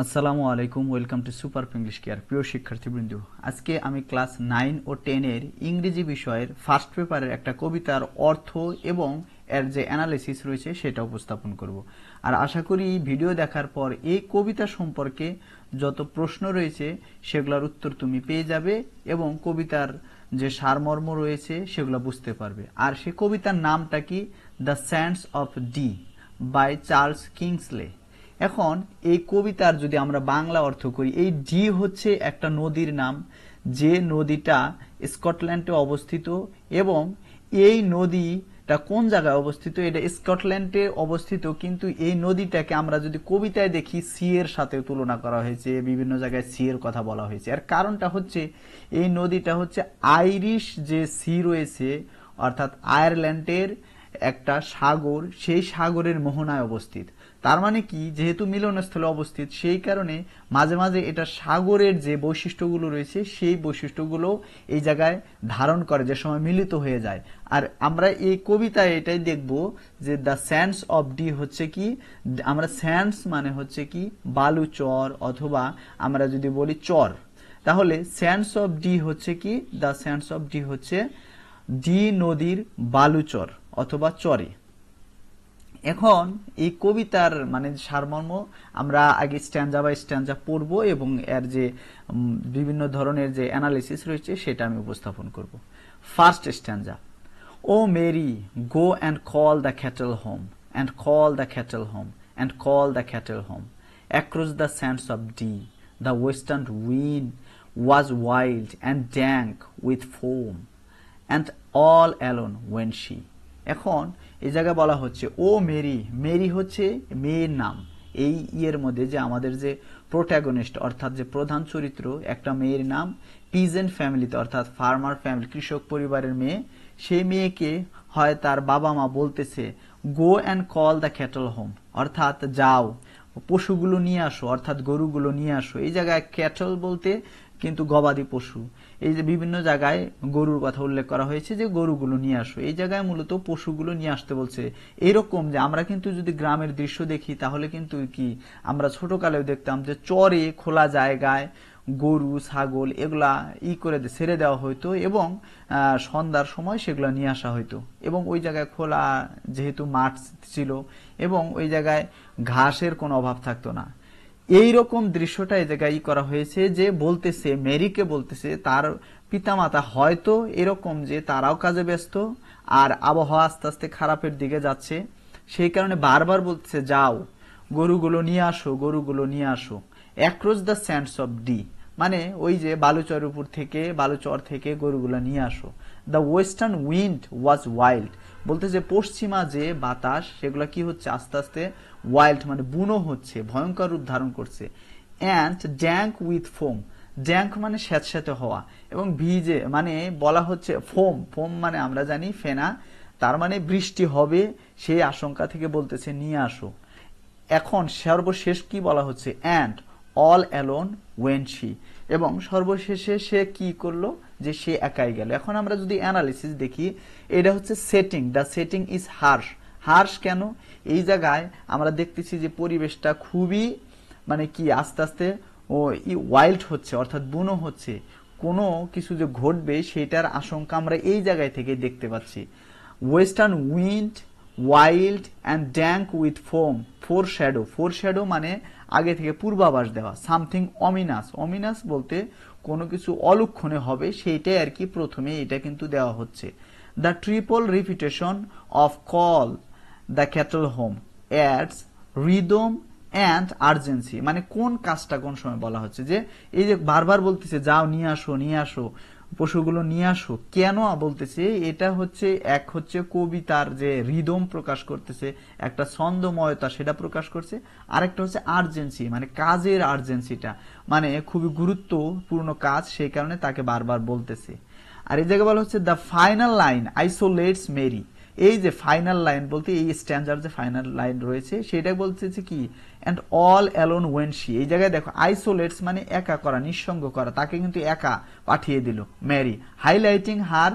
আসসালামু আলাইকুম, welcome to super English care. প্রিয় শিক্ষার্থীবৃন্দ, আজকে আমি ক্লাস 9 ও 10 এর ইংরেজি বিষয়ের ফার্স্ট পেপারের একটা কবিতার অর্থ এবং এর যে অ্যানালিসিস রয়েছে সেটা উপস্থাপন করব। আর আশা করি ভিডিও দেখার পর এই কবিতা সম্পর্কে যত প্রশ্ন রয়েছে সেগুলোর উত্তর তুমি পেয়ে যাবে এবং কবিতার যে সারমর্ম রয়েছে সেগুলো বুঝতে পারবে। আর সে কবিতার নামটা কি? The sands of Dee by Charles Kingsley. এখন এই কবিতার যদি আমরা বাংলা অর্থ করি, এই ডি হচ্ছে একটা নদীর নাম, যে নদীটা স্কটল্যান্ডে অবস্থিত এবং এই নদীটা কোন জায়গায় অবস্থিত? এটা স্কটল্যান্ডে অবস্থিত, কিন্তু এই নদীটাকে আমরা যদি কবিতায় দেখি সি এর সাথে তুলনা করা হয়েছে, বিভিন্ন জায়গায় সি এর কথা বলা হয়েছে। এর কারণটা হচ্ছে এই নদীটা হচ্ছে আইরিশ যে সি রয়েছে, অর্থাৎ আয়ারল্যান্ডের একটা সাগর, সেই সাগরের মোহনায় অবস্থিত। তার মানে কি, যেহেতু মিলনস্থলে অবস্থিত সেই কারণে মাঝে মাঝে এটা সাগরের যে বৈশিষ্ট্যগুলো রয়েছে সেই বৈশিষ্ট্যগুলো এই জায়গায় ধারণ করে, যে সময় মিলিত হয়ে যায়। আর আমরা এই কবিতায় এটাই দেখব যে দ্য স্যান্ডস অফ ডি হচ্ছে কি, আমরা স্যান্ডস মানে হচ্ছে কি বালু চর, অথবা আমরা যদি বলি চর, তাহলে স্যান্ডস অফ ডি হচ্ছে কি, দ্য স্যান্ডস অফ ডি হচ্ছে ডি নদীর বালুচর অথবা চরে। এখন এই কবিতার মানে সারমর্ম আমরা আগে স্ট্যান্জা বাই স্ট্যান্জা পড়ব এবং এর যে বিভিন্ন ধরনের যে অ্যানালিসিস রয়েছে সেটা আমি উপস্থাপন করব। First stanza: o Mary, go and call the cattle home, and call the cattle home, and call the cattle home, across the sands of Dee, the western wind was wild and dank with foam, and all alone when she. এখন এই জায়গায় বলা হচ্ছে ও Mary, Mary হচ্ছে মেয়ের নাম। এই ইয়ের মধ্যে যে আমাদের যে প্রোট্যাগনিস্ট অর্থাৎ যে প্রধান চরিত্র, একটা মেয়ের নাম, পিজেন্ট ফ্যামিলিতে অর্থাৎ ফার্মার ফ্যামিলি, কৃষক পরিবারের মেয়ে। সেই মেয়েকে হয় তার বাবা মা বলতেছে গো and call the cattle home, অর্থাৎ যাও পশুগুলো নিয়ে আসো, অর্থাৎ গরুগুলো নিয়ে আসো। এই জায়গায় ক্যাটল বলতে কিন্তু গবাদি পশু, এই যে বিভিন্ন জায়গায় গরুর কথা উল্লেখ করা হয়েছে যে গরুগুলো নিয়ে আসো, এই জায়গায় মূলত পশুগুলো নিয়ে আসতে বলছে। এরকম যে আমরা কিন্তু যদি গ্রামের দৃশ্য দেখি তাহলে কিন্তু কি আমরা ছোটকালেও দেখতাম যে চরে খোলা জায়গায় গরু ছাগল এগুলা করে ছেড়ে দেওয়া হইতো এবং সন্ধ্যার সময় সেগুলো নিয়ে আসা হইতো এবং ওই জায়গায় খোলা যেহেতু মাঠ ছিল এবং ওই জায়গায় ঘাসের কোনো অভাব থাকতো না। এইরকম দৃশ্যটা এই জায়গায় করা হয়েছে যে বলতেছে, মেরিকে বলতেছে তার পিতামাতা হয়তো এরকম যে তারাও কাজে ব্যস্ত আর আবহাওয়া আস্তে আস্তে খারাপের দিকে যাচ্ছে, সেই কারণে বারবার বলতেছে যাও গরুগুলো নিয়ে আসো, গরুগুলো নিয়ে আসো। Across the sands of D মানে ওই যে বালুচর উপর থেকে, বালুচর থেকে গরুগুলো নিয়ে আসো। The western wind was wild বলতেছে পশ্চিমা যে বাতাস সেগুলো কি হচ্ছে আস্তে আস্তে ওয়াইল্ড মানে বুনো হচ্ছে, ভয়ঙ্কর রূপ ধারণ করছে। And dank with foam, dank মানে স্যাঁতস্যাঁতে হওয়া এবং ভিজে মানে বলা হচ্ছে ফোম, ফোম মানে আমরা জানি ফেনা, তার মানে বৃষ্টি হবে সেই আশঙ্কা থেকে বলতেছে নিয়ে আসো। এখন সর্বশেষ কি বলা হচ্ছে? And all alone went she, এবং সর্বশেষে সে কি করলো? যে সে একাই গেল। এখন আমরা যদি অ্যানালিসিস দেখি, এটা হচ্ছে setting, the setting is harsh. Harsh কেন? এই জায়গায় আমরা দেখতেছি যে পরিবেশটা খুবই মানে কি আস্তে আস্তে ও ওয়াইল্ড হচ্ছে, অর্থাৎ বুনো হচ্ছে, কোনো কিছু যে ঘটবে সেটার আশঙ্কা আমরা এই জায়গায় থেকে দেখতে পাচ্ছি। Western wind wild and dank with foam, four shadow, four shadow মানে আগে থেকে পূর্বাভাস দেওয়া, সামথিং অমিনাস, অমিনাস বলতে কোনো কিছু অলক্ষণে হবে সেইটাই আর কি প্রথমে এটা কিন্তু দেওয়া হচ্ছে। The triple repetition of call the cattle home ads rhythm and urgency, মানে কোন কাজটা কোন সময় বলা হচ্ছে, যে এই যে বারবার বলতেছে যাও নিয়ে আসো, নিয়ে আসো পশুগুলো নিয়ে আসো, কেন বলতেছে? এটা হচ্ছে এক হচ্ছে কবিতার যে রিদম প্রকাশ করতেছে, একটা ছন্দময়তা সেটা প্রকাশ করছে, আরেকটা হচ্ছে আর্জেন্সি মানে কাজের আর্জেন্সিটা, মানে খুবই গুরুত্বপূর্ণ কাজ, সেই কারণে তাকে বারবার বলতেছে। আর এই জায়গায় বলা হচ্ছে দ্য ফাইনাল লাইন আইসোলেটস মেরি, এই যে ফাইনাল লাইন বলতে এই স্ট্যান্ডার্ড যে ফাইনাল লাইন রয়েছে সেটা বলতেছে কি and all alone went she, এই জায়গায় দেখো আইসোলেটস মানে একা করা, নিঃসঙ্গ করা, তাকে কিন্তু একা পাঠিয়ে দিল মেরি, হাইলাইটিং হার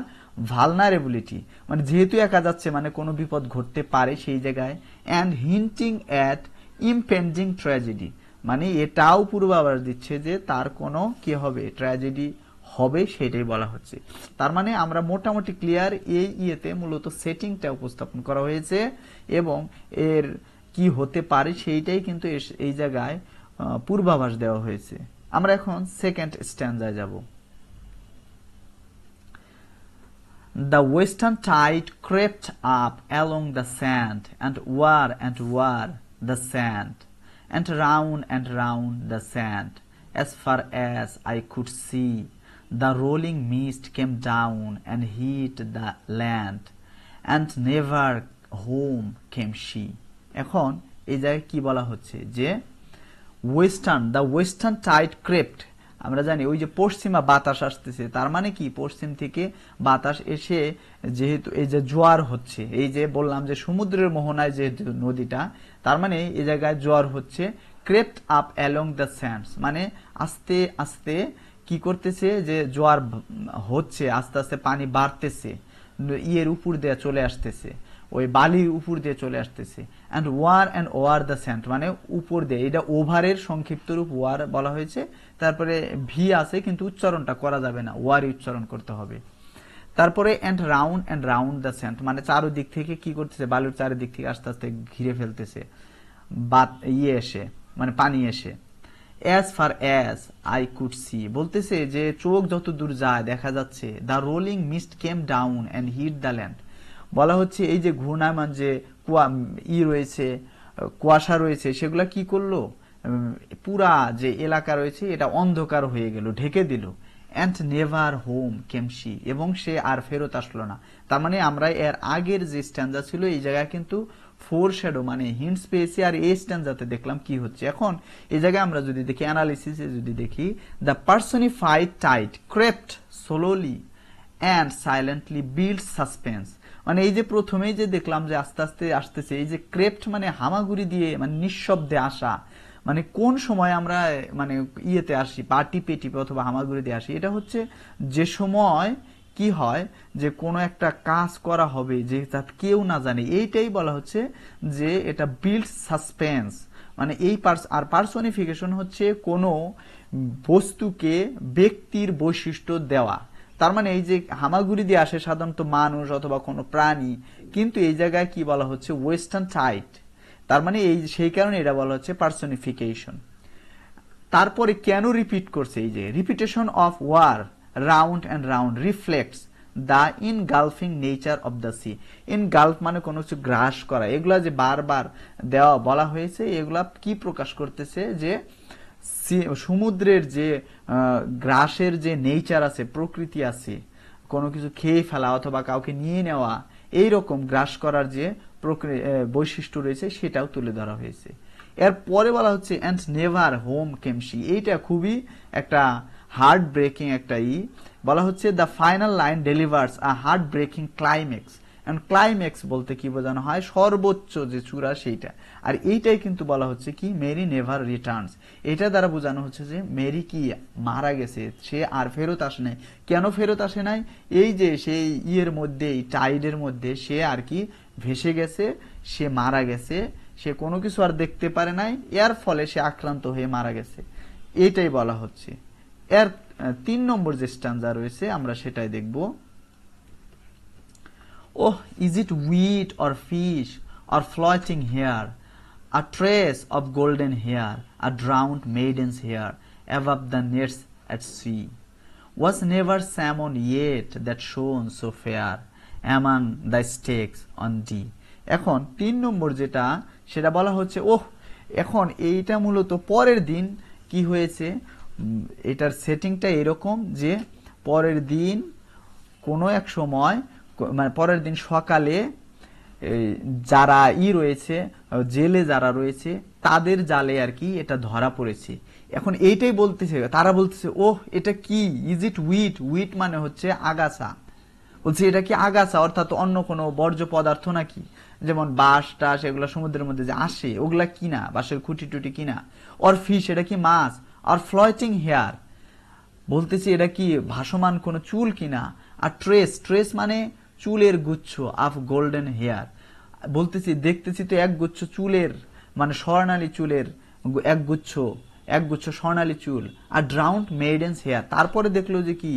ভালনারেবিলিটি মানে যেহেতু একা যাচ্ছে মানে কোনো বিপদ ঘটতে পারে সেই জায়গায়, অ্যান্ড হিন্টিং অ্যাট ইমপেন্ডিং ট্র্যাজেডি মানে এটাও পূর্বাভাস দিচ্ছে যে তার কোনো কি হবে, ট্র্যাজেডি হবে, সেটাই বলা হচ্ছে। তার মানে আমরা মোটামুটি ক্লিয়ার, এই ইয়েতে মূলত সেটিংটা উপস্থাপন করা হয়েছে এবং এর কি হতে পারে সেইটাই কিন্তু এই জায়গায় পূর্বাভাস দেওয়া হয়েছে। আমরা এখন সেকেন্ড স্ট্যান্ডায় যাব। The western tide crept up along the sand and wore the sand, and round the sand, as far as I could see. The rolling mist came down and hit the land, and never home came she. এখন এই জায়গায় কি বলা হচ্ছে যে the western Tide crept, আমরা জানি ওই যে পশ্চিমা বাতাস আসতেছে, তার মানে কি পশ্চিম থেকে বাতাস এসে যেহেতু এই যে জোয়ার হচ্ছে, এই যে বললাম যে সমুদ্রের মোহনায় যেহেতু নদীটা, তার মানে এই জায়গায় জোয়ার হচ্ছে। Crept up along the sands মানে আস্তে আস্তে কি করতেছে, যে জোয়ার হচ্ছে, আস্তে আস্তে পানি বাড়তেছে, ইয়ের উপর দিয়ে চলে আসতেছে, ওই বালির উপর দিয়ে চলে আসতেছে। অ্যান্ড ওয়ার দ্য স্যান্ড মানে উপর দিয়ে, এটা ওভারের সংক্ষিপ্ত রূপ ওয়ার বলা হয়েছে। তারপরে ভি আছে কিন্তু উচ্চারণটা করা যাবে না, ওয়ারই উচ্চারণ করতে হবে। তারপরে অ্যান্ড রাউন্ড দ্য স্যান্ড মানে চারদিক থেকে কি করতেছে, বালুর চারিদিক থেকে আস্তে আস্তে ঘিরে ফেলতেছে এসে, মানে পানি এসে। As far as I could see বলতেছে যে চোখ যত দূর যায় দেখা যাচ্ছে। The rolling mist came down and hit the land বলা হচ্ছে এই যে ঘূর্ণায়মান যে রয়েছে, কুয়াশা রয়েছে, সেগুলা কি করলো, পুরা যে এলাকা রয়েছে এটা অন্ধকার হয়ে গেল, ঢেকে দিল। And never home came she এবং সে আর ফেরত আসলো না। তার মানে আমরা এর আগের যে স্ট্যান্ডা ছিল এই জায়গায় কিন্তু ফোর শ্যাডো মানে হিন্টস পেয়েছি, আর এই স্ট্যান্ডাতে দেখলাম কি হচ্ছে। এখন এই জায়গায় আমরা যদি দেখি অ্যানালিসিসে যদি দেখি, the personified tide crept slowly and silently build suspense মানে এই যে প্রথমেই যে দেখলাম যে আস্তে আস্তে আসতেছে, এই যে ক্রেপ্ট মানে হামাগুড়ি দিয়ে, মানে নিঃশব্দে আসা, মানে কোন সময় আমরা মানে ইয়েতে আসি, টিপে টিপে অথবা হামাগুড়ি দিয়ে আসি, এটা হচ্ছে যে সময় কি হয় যে কোনো একটা কাজ করা হবে যে যাতে কেউ না জানে, এইটাই বলা হচ্ছে যে এটা বিল্ড সাসপেন্স। মানে এই আর পার্সনিফিকেশন হচ্ছে কোনো বস্তুকে ব্যক্তির বৈশিষ্ট্য দেওয়া। তার মানে এই যে হামাগুড়ি দিয়ে আসে সাধারণত মানুষ অথবা কোনো প্রাণী, কিন্তু এই জায়গায় কি বলা হচ্ছে ওয়েস্টার্ন টাইড, তার মানে এই সেই কারণে এটা বলা হচ্ছে পার্সনিফিকেশন। তারপরে কেন রিপিট করছে, এই যে repetition of word round and round reflects the engulfing nature of the sea. Engulf মানে কোনো কিছু গ্রাস করা, এগুলা যে বারবার দেওয়া বলা হয়েছে, এগুলা কি প্রকাশ করতেছে যে সমুদ্রের যে গ্রাসের যে নেচার আছে, প্রকৃতি আছে, কোনো কিছু খেয়ে ফেলা অথবা কাউকে নিয়ে নেওয়া, এইরকম গ্রাস করার যে বৈশিষ্ট্য রয়েছে সেটাও তুলে ধরা হয়েছে। এর পরে বলা হচ্ছে and never home came she, এইটা খুবই একটা হার্ট ব্রেকিং একটা বলা হচ্ছে the final line delivers a heart breaking climax. And climax বলতে কি বোঝানো হয়, সর্বোচ্চ যে চূড়া সেইটা, আর এইটাই কিন্তু বলা হচ্ছে কি মেরি নেভার রিটার্নস। এটা দ্বারা বোঝানো হচ্ছে যে মেরি কি মারা গেছে, সে আর ফেরত আসে নাই। কেন ফেরত আসে নাই, এই যে সেই ইয়ের মধ্যে, টাইডের মধ্যে সে আর কি ভেসে গেছে, সে মারা গেছে, সে কোনো কিছু আর দেখতে পারে নাই, এর ফলে সে আক্রান্ত হয়ে মারা গেছে, এইটাই বলা হচ্ছে। এর 3 নম্বর যে স্ট্যান্জা রয়েছে আমরা সেটাই দেখব। Oh, is it wheat or fish or floating hair, a trace of golden hair, a drowned maiden's hair above the nets at sea? Was never salmon yet that shone so fair among the stakes on thee? এখন 3 নম্বর যেটা সেটা বলা হচ্ছে এখন এইটা মূলত পরের দিন কি হয়েছে, এটার সেটিংটা এরকম যে পরের দিন কোনো এক সময়, মানে পরের দিন সকালে যারা রয়েছে, জেলে যারা রয়েছে তাদের জালে আর কি এটা ধরা পড়েছে। এখন এইটাই বলতেছে, তারা বলতেছে এটা কি, ইজ ইট উইট, উইট মানে হচ্ছে আগাছা, বলছে এটা কি আগাছা অর্থাৎ অন্য কোনো বর্জ্য পদার্থ নাকি, যেমন বাঁশ টাস এগুলো সমুদ্রের মধ্যে যে আসে ওগুলা কিনা, বাঁশের খুঁটি টুটি কিনা, অর ফিশ এটা কি মাছ, আর ফ্লোটিং হেয়ার বলতেছি এটা কি ভাসমান কোনো চুল কিনা, আর ট্রেস, ট্রেস মানে চুলের গুচ্ছ, অফ গোল্ডেন হেয়ার বলতেছি দেখতেছি তো এক গুচ্ছ চুলের, মানে স্বর্ণালী চুলের একগুচ্ছ স্বর্ণালী চুল, আর ড্রাউন্ড মেইডেন্স হেয়ার, তারপরে দেখলো যে কি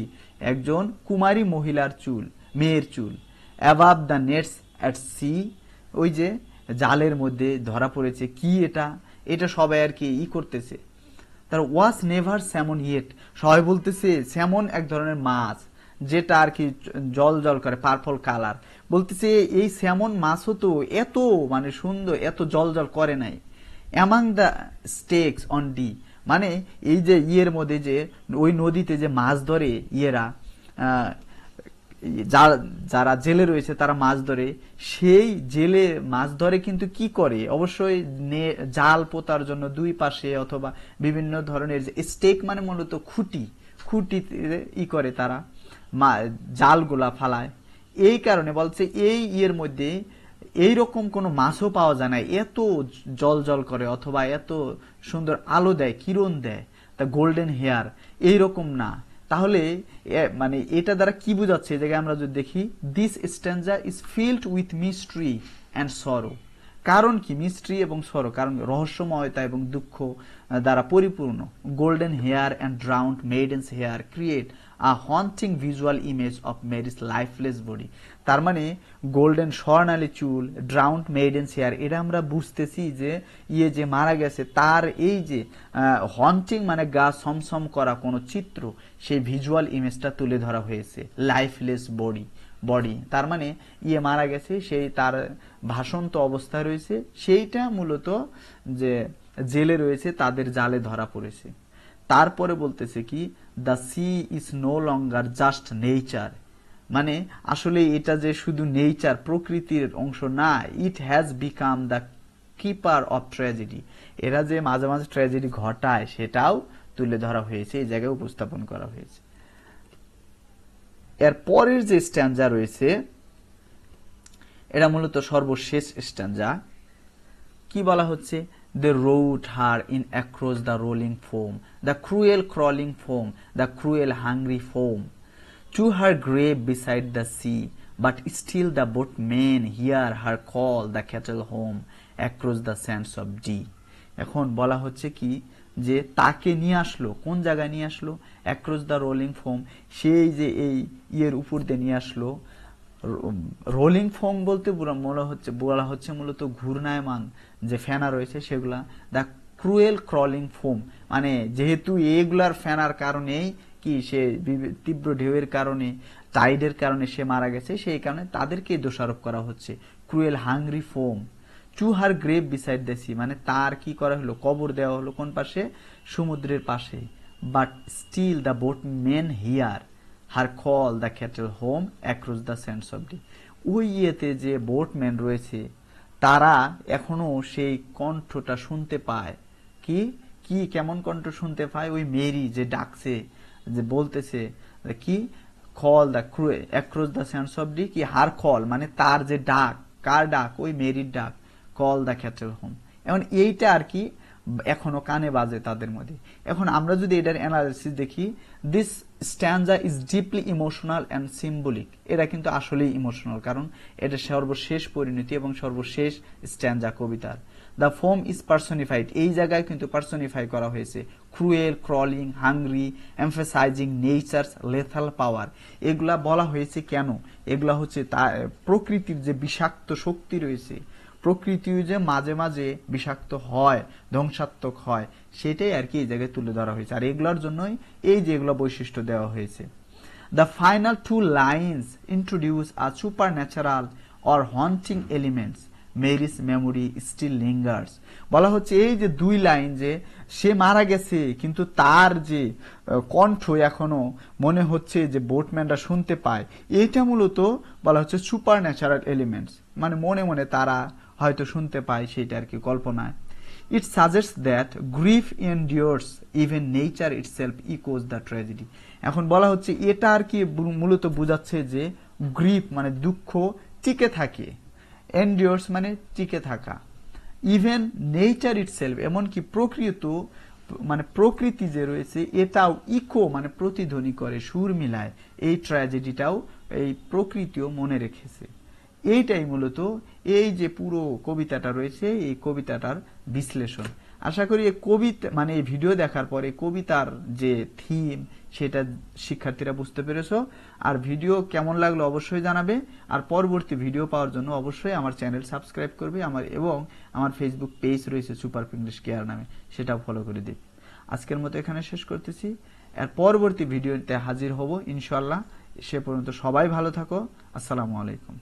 একজন কুমারী মহিলার চুল, মেয়ের চুল, above the nets at sea, ওই যে জালের মধ্যে ধরা পড়েছে, কি এটা, এটা সবাই আর কি করতেছে। তার ওয়াজ নেভার স্যামন ইয়েট, সবাই বলতেছে স্যামন এক ধরনের মাছ যেটা আর কি জল জল করে, পার্পল কালার, বলতেছে এই স্যামন মাছও তো এত মানে সুন্দর, এত জল জল করে নাই। Among the stakes on D, মানে এই যে ইয়ের মধ্যে যে ওই নদীতে যে মাছ ধরে ইয়েরা, যারা জেলে রয়েছে তারা মাছ ধরে, সেই জেলে মাছ ধরে কিন্তু কি করে, অবশ্যই জাল পোতার জন্য দুই পাশে অথবা বিভিন্ন ধরনের স্টেক মানে মূলত খুঁটি করে তারা জালগুলা ফালায়। এই কারণে বলছে এই ইয়ের মধ্যে এইরকম কোনো মাছও পাওয়া যায় না এত জল জল করে অথবা এত সুন্দর আলো দেয়, কিরণ দেয়, তা গোল্ডেন হেয়ার এইরকম না। তাহলে মানে এটা দ্বারা কি বোঝাচ্ছে, এই জায়গায় আমরা যদি দেখি, this স্ট্যান্জা is filled with mystery and সরো, কারণ কি মিস্ট্রি এবং সরো, কারণ রহস্যময়তা এবং দুঃখ দ্বারা পরিপূর্ণ। Golden hair and drowned maidens hair create a haunting visual image of Mary's lifeless body. তার মানে গোল্ডেন স্বর্ণালী চুল, ড্রাউন্ড মেইডেন্স হেয়ার, এটা আমরা বুঝতেছি যে ইয়ে যে মারা গেছে তার এই যে হন্টিং মানে গা সমসম করা কোনো চিত্র, সেই ভিজুয়াল ইমেজটা তুলে ধরা হয়েছে। লাইফলেস বডি তার মানে ইয়ে মারা গেছে, সেই তার ভাসন্ত অবস্থায় রয়েছে, সেইটা মূলত যে জেলে রয়েছে তাদের জালে ধরা পড়েছে। তারপরে বলতেছে কি, the sea is no longer just nature, মানে আসলে এটা যে শুধু নেচার প্রকৃতির অংশ না, it has become the keeper of tragedy, এরা যে মাঝে মাঝে ট্র্যাজেডি ঘটায় সেটাও তুলে ধরা হয়েছে, এই জায়গায় উপস্থাপন করা হয়েছে। এর পরের যে স্ট্যান্জা রয়েছে এটা মূলত সর্বশেষ স্ট্যান্জা। কি বলা হচ্ছে, they rode her in across the rolling foam, the cruel crawling foam, the cruel hungry foam, to her grave beside the sea, but still the boatmen hear her call the cattle home across the sands of Dee. এখন বলা হচ্ছে কি যে তাকে নিয়ে আসলো, কোন জায়গায় নিয়ে আসলো, অ্যাক্রস দ্য রোলিং ফোম, সেই যে এই ইয়ের উপর দিয়ে নিয়ে আসলো। রোলিং ফোম বলতে বলা হচ্ছে মূলত ঘূর্ণায়মান যে ফেনা রয়েছে সেগুলা। দ্য ক্রুয়েল ক্রলিং ফোম, মানে যেহেতু এগুলার ফেনার কারণেই কি সে তীব্র ঢেউয়ের কারণে, টাইডের কারণে সে মারা গেছে, সেই কারণে তাদেরকে দোষারোপ করা হচ্ছে। Cruel hungry foam, to her grave beside the sea, মানে তার কি করা হলো, কবর দেওয়া হলো কোন পাশে, সমুদ্রের পাশে। But still the boatmen hear her call the cattle home across the sands of Dee, ওই ইয়েতে যে বোটম্যান রয়েছে তারা এখনো সেই কণ্ঠটা শুনতে পায়। কি কি কেমন কণ্ঠ শুনতে পায়, ওই মেরি যে ডাকছে, যে বলতেছে কি, call the across the sands of D, কি হার কল মানে তার যে ডাক, কার ডাক, ওই মেরির ডাক, কল দ্য ক্যাটেল হোম। এখন এইটা আর কি এখনো কানে বাজে তাদের মধ্যে। এখন আমরা যদি এটার অ্যানালিসিস দেখি, this স্ট্যান্জা is deeply emotional and symbolic, এটা কিন্তু আসলেই ইমোশনাল, কারণ এটা সর্বশেষ পরিণতি এবং সর্বশেষ স্ট্যান্জা কবিতার। দ্য ফোম ইজ পার্সনিফাইড, এই জায়গায় কিন্তু পার্সনিফাই করা হয়েছে। Cruel, crawling, hungry, emphasising nature's lethal power, এগুলা বলা হয়েছে কেন, এগুলা হচ্ছে প্রকৃতির যে বিষাক্ত শক্তি রয়েছে, প্রকৃতিও যে মাঝে মাঝে বিষাক্ত হয়, ধ্বংসাত্মক হয়, সেটাই আর কি এই জায়গায় তুলে ধরা হয়েছে। আর এগুলোর জন্যই এই যে এগুলো বৈশিষ্ট্য দেওয়া হয়েছে। The final 2 lines introduce a supernatural or haunting elements, Mary's memory still lingers, বলা হচ্ছে এই যে 2 লাইন, যে সে মারা গেছে কিন্তু তার যে কণ্ঠ এখনো মনে হচ্ছে যে বোটম্যানরা শুনতে পায়, এটা মূলত বলা হচ্ছে সুপার ন্যাচারাল এলিমেন্টস, মানে মনে মনে তারা হয়তো শুনতে পায়, সেটা আর কি কল্পনায়। It suggests that grief endures, even nature itself echoes the tragedy. এখন বলা হচ্ছে এটা আর কি মূলত বোঝাচ্ছে যে গ্রিফ মানে দুঃখ টিকে থাকে, এন্ডিওরস মানে টিকে থাকা, ইভেন নেচার ইটসেলফ এমনকি প্রকৃতি যে রয়েছে এটাও ইকো মানে প্রতিধ্বনি করে, সুর মিলায়, এই ট্র্যাজেডিটাও এই প্রকৃতিও মনে রেখেছে। এইটাই মূলত এই যে পুরো কবিতাটা রয়েছে এই কবিতাটার বিশ্লেষণ। আশা করি এই কবিতা মানে এই ভিডিও দেখার পরে কবিতার যে থিম সেটা শিক্ষার্থীরা বুঝতে পেরেছো। আর ভিডিও কেমন লাগলো অবশ্যই জানাবে। আর পরবর্তী ভিডিও পাওয়ার জন্য অবশ্যই আমার চ্যানেল সাবস্ক্রাইব করবে, এবং আমার ফেসবুক পেজ রয়েছে সুপার ইংলিশ কেয়ার নামে, সেটাও ফলো করে দিবে। আজকের মতো এখানে শেষ করতেছি। এর পরবর্তী ভিডিওতে হাজির হব ইনশাআল্লাহ। সে পর্যন্ত সবাই ভালো থাকো। আসসালামু আলাইকুম।